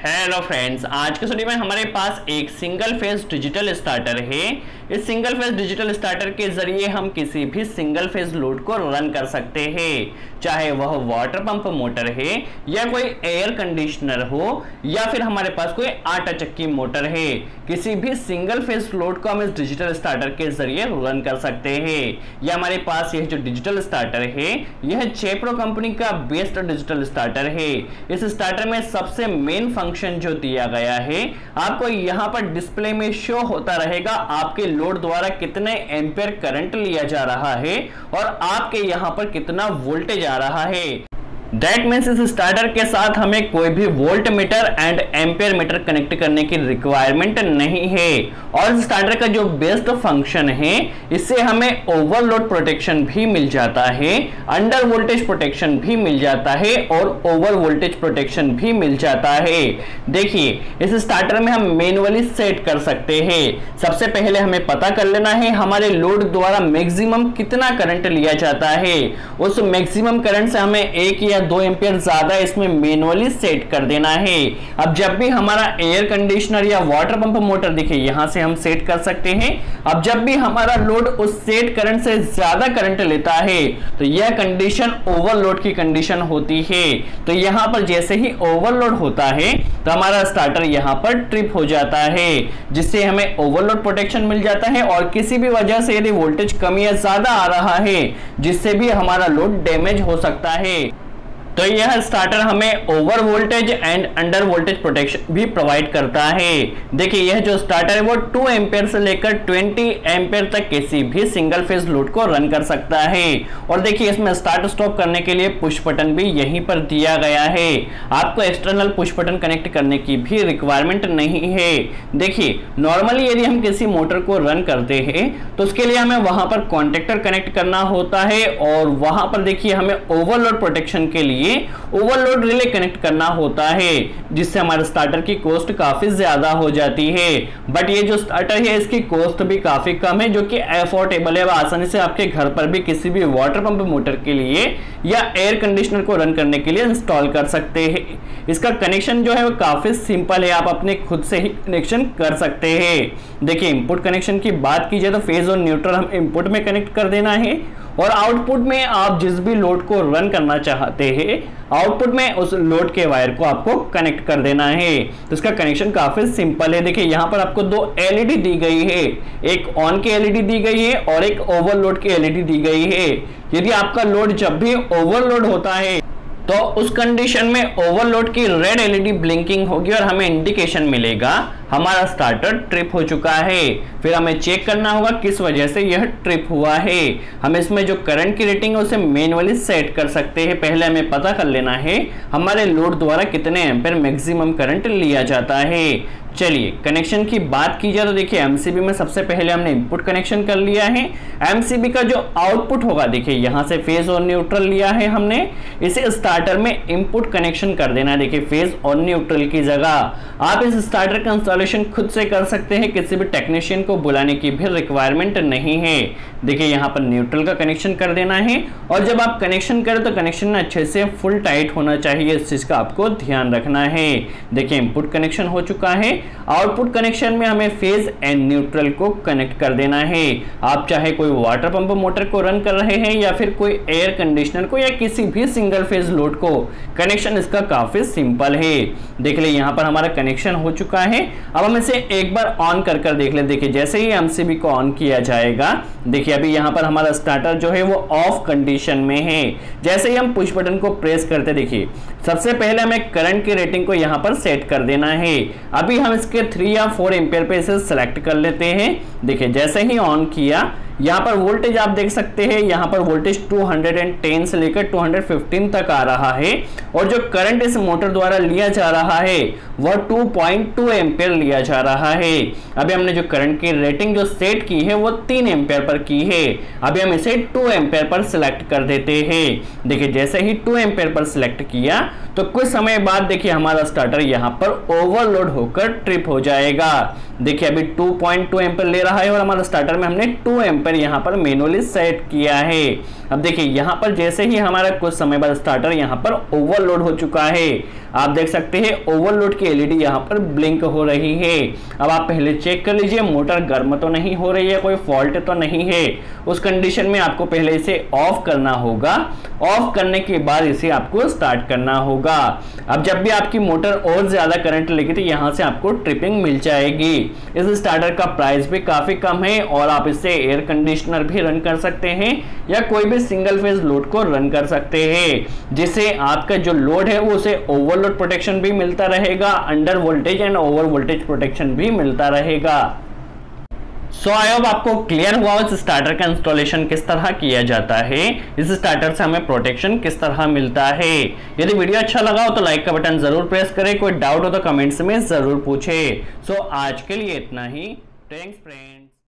Hello friends, आज के video में हमारे पास एक सिंगल फेज डिजिटल स्टार्टर है। इस सिंगल फेज डिजिटल स्टार्टर के जरिए हम किसी भी सिंगल फेज लोड को रन कर सकते हैं, चाहे वह वाटर पंप मोटर है या कोई एयर कंडीशनर हो या फिर हमारे पास कोई आटा चक्की मोटर है। किसी भी सिंगल फेज लोड को हम इस डिजिटल स्टार्टर के जरिए रन कर सकते हैं। यह हमारे पास यह जो डिजिटल स्टार्टर है यह जेप्रो कंपनी का बेस्ट डिजिटल स्टार्टर है। इस स्टार्टर में सबसे मेन फंक्शन जो दिया गया है, आपको यहां पर डिस्प्ले में शो होता रहेगा आपके लोड द्वारा कितने एम्पियर करंट लिया जा रहा है और आपके यहां पर कितना वोल्टेज आ रहा है। दैट मीन्स इस स्टार्टर के साथ हमें कोई भी volt meter and ampere meter connect करने की रिक्वायरमेंट नहीं है। और इस स्टार्टर का जो बेस्ट फंक्शन है, इससे हमें ओवरलोड प्रोटेक्शन भी मिल जाता है, अंडर वोल्टेज प्रोटेक्शन भी मिल जाता है और ओवर वोल्टेज प्रोटेक्शन भी मिल जाता है। देखिए, इस स्टार्टर में हम मैन्युअली सेट कर सकते हैं। सबसे पहले हमें पता कर लेना है हमारे लोड द्वारा मैक्सिमम कितना करंट लिया जाता है। उस मैक्सिमम करंट से हमें 1 या 2 एम्पियर ज्यादा इसमें मैन्युअली सेट कर देना है। अब जब भी हमारा एयर कंडीशनर या वाटर पंप मोटर देखिए यहां से हम सेट कर सकते हैं। अब जब भी हमारा लोड उस सेट करंट से ज्यादा करंट लेता है तो यह कंडीशन ओवरलोड की कंडीशन होती है। तो यहां पर जैसे ही ओवरलोड होता है तो हमारा स्टार्टर यहां पर ट्रिप हो जाता है, जिससे हमें ओवरलोड प्रोटेक्शन मिल जाता है। और किसी भी वजह से यदि वोल्टेज कम या ज्यादा आ रहा है जिससे भी हमारा लोड डैमेज हो सकता है, तो यह स्टार्टर हमें over voltage and under voltage protection भी प्रोवाइड करता है। देखिए, यह जो स्टार्टर है वो 2 एम्पियर से लेकर 20 एम्पियर तक किसी भी सिंगल फेज लोड को रन कर सकता है। और देखिए, इसमें स्टार्ट स्टॉप करने के लिए पुश बटन भी यहीं पर दिया गया है। आपको एक्सटर्नल पुश बटन कनेक्ट करने की भी रिक्वायरमेंट नहीं है। देखिए, नॉर्मली यदि हम किसी मोटर को रन करते हैं तो उसके लिए हमें वहां पर कॉन्टेक्टर कनेक्ट करना होता है और वहां पर देखिए हमें ओवरलोड प्रोटेक्शन के लिए ओवरलोड रिले कनेक्ट करना होता है, जिससे हमारे स्टार्टर की कॉस्ट काफी ज्यादा हो जाती है। बट ये जो स्टार्टर है इसकी कॉस्ट भी काफी कम है, जो कि अफोर्डेबल है। आसानी से आपके घर पर भी किसी भी वाटर पंप मोटर के लिए या एयर कंडीशनर को रन करने के लिए इंस्टॉल कर सकते हैं। इसका कनेक्शन जो है वो काफी सिंपल है, आप अपने खुद से ही कनेक्शन कर सकते हैं। देखिए, इनपुट कनेक्शन की बात की जाए तो फेज और न्यूट्रल हम इनपुट में कनेक्ट कर देना है और आउटपुट में आप जिस भी लोड को रन करना चाहते हैं आउटपुट में उस लोड के वायर को आपको कनेक्ट कर देना है। तो इसका कनेक्शन काफी सिंपल है। देखिए, यहाँ पर आपको 2 एलईडी दी गई है, एक ऑन की एलईडी दी गई है और एक ओवरलोड की एलईडी दी गई है। यदि आपका लोड जब भी ओवरलोड होता है तो उस कंडीशन में ओवरलोड की रेड एलईडी ब्लिंकिंग होगी और हमें इंडिकेशन मिलेगा हमारा स्टार्टर ट्रिप हो चुका है। फिर हमें चेक करना होगा किस वजह से यह ट्रिप हुआ है। हम इसमें जो करंट की रेटिंग है उसे मैन्युअली सेट कर सकते हैं। पहले हमें पता कर लेना है हमारे लोड द्वारा कितने एम्पियर मैक्सिमम करंट लिया जाता है। चलिए, कनेक्शन की बात की जाए तो देखिए, एमसीबी में सबसे पहले हमने इनपुट कनेक्शन कर लिया है। एमसीबी का जो आउटपुट होगा, देखिए यहां से फेज और न्यूट्रल लिया है हमने, इसे स्टार्टर में इनपुट कनेक्शन कर देना है। देखिए, फेज और न्यूट्रल की जगह आप इस स्टार्टर का इंस्टॉलेशन खुद से कर सकते हैं, किसी भी टेक्नीशियन को बुलाने की भी रिक्वायरमेंट नहीं है। देखिए, यहाँ पर न्यूट्रल का कनेक्शन कर देना है और जब आप कनेक्शन करें तो कनेक्शन अच्छे से फुल टाइट होना चाहिए, इस चीज का आपको ध्यान रखना है। देखिए, इनपुट कनेक्शन हो चुका है। आउटपुट कनेक्शन में हमें फेज एंड न्यूट्रल को कनेक्ट कर देना है। आप चाहे कोई वाटर पंप मोटर को रन कर रहे हैं या फिर कोई एयर कंडीशनर को या किसी भी सिंगल फेज लोड को, कनेक्शन इसका काफी सिंपल है। देख ले, यहाँ पर हमारा कनेक्शन हो चुका है। अब हम इसे एक बार ऑन कर देख ले। देखिए, जैसे ही एमसीबी को ऑन किया जाएगा, देखिए अभी यहाँ पर हमारा स्टार्टर जो है वो ऑफ कंडीशन में है। जैसे ही हम पुश बटन को प्रेस करते, देखिए सबसे पहले हमें करंट की रेटिंग को यहाँ पर सेट कर देना है। अभी हम इसके 3 या 4 एम्पियर पे इसे सेलेक्ट कर लेते हैं। देखिए, जैसे ही ऑन किया, यहाँ पर वोल्टेज आप देख सकते हैं, यहाँ पर वोल्टेज 210 से लेकर 215 तक आ रहा है और जो करंट इस मोटर द्वारा लिया जा रहा है वह 2.2 एम्पियर लिया जा रहा है। अभी हमने जो करंट की रेटिंग जो सेट की है वो 3 एम्पियर पर की है। अभी हम इसे 2 एम्पियर पर सिलेक्ट कर देते हैं। देखिए, जैसे ही 2 एम्पियर पर सिलेक्ट किया तो कुछ समय बाद देखिए हमारा स्टार्टर यहाँ पर ओवरलोड होकर ट्रिप हो जाएगा। देखिए अभी 2.2 एम्पीयर ले रहा है और हमारा स्टार्टर में हमने 2 एम्पीयर यहाँ पर मैनुअली सेट किया है। अब देखिए यहाँ पर जैसे ही हमारा कुछ समय बाद स्टार्टर यहाँ पर ओवरलोड हो चुका है, आप देख सकते हैं ओवरलोड की एलईडी यहाँ पर ब्लिंक हो रही है। अब आप पहले चेक कर लीजिए मोटर गर्म तो नहीं हो रही है, कोई फॉल्ट तो नहीं है। उस कंडीशन में आपको पहले इसे ऑफ करना होगा। ऑफ करने के बाद इसे आपको स्टार्ट करना होगा। अब जब भी आपकी मोटर और ज्यादा करंट लेगी तो यहाँ से आपको ट्रिपिंग मिल जाएगी। इस स्टार्टर का प्राइस भी काफी कम है और आप इससे एयर कंडीशनर भी रन कर सकते हैं या कोई भी सिंगल फेज लोड को रन कर सकते हैं, जिससे आपका जो लोड है वो उसे ओवरलोड प्रोटेक्शन भी मिलता रहेगा, under voltage and over voltage protection भी मिलता रहेगा। सो आई होप आपको क्लियर हुआ इस स्टार्टर का इंस्टॉलेशन किस तरह किया जाता है, इस स्टार्टर से हमें प्रोटेक्शन किस तरह मिलता है। यदि वीडियो अच्छा लगा हो तो लाइक का बटन जरूर प्रेस करें, कोई डाउट हो तो कमेंट्स में जरूर पूछे। सो आज के लिए इतना ही। Thanks friends.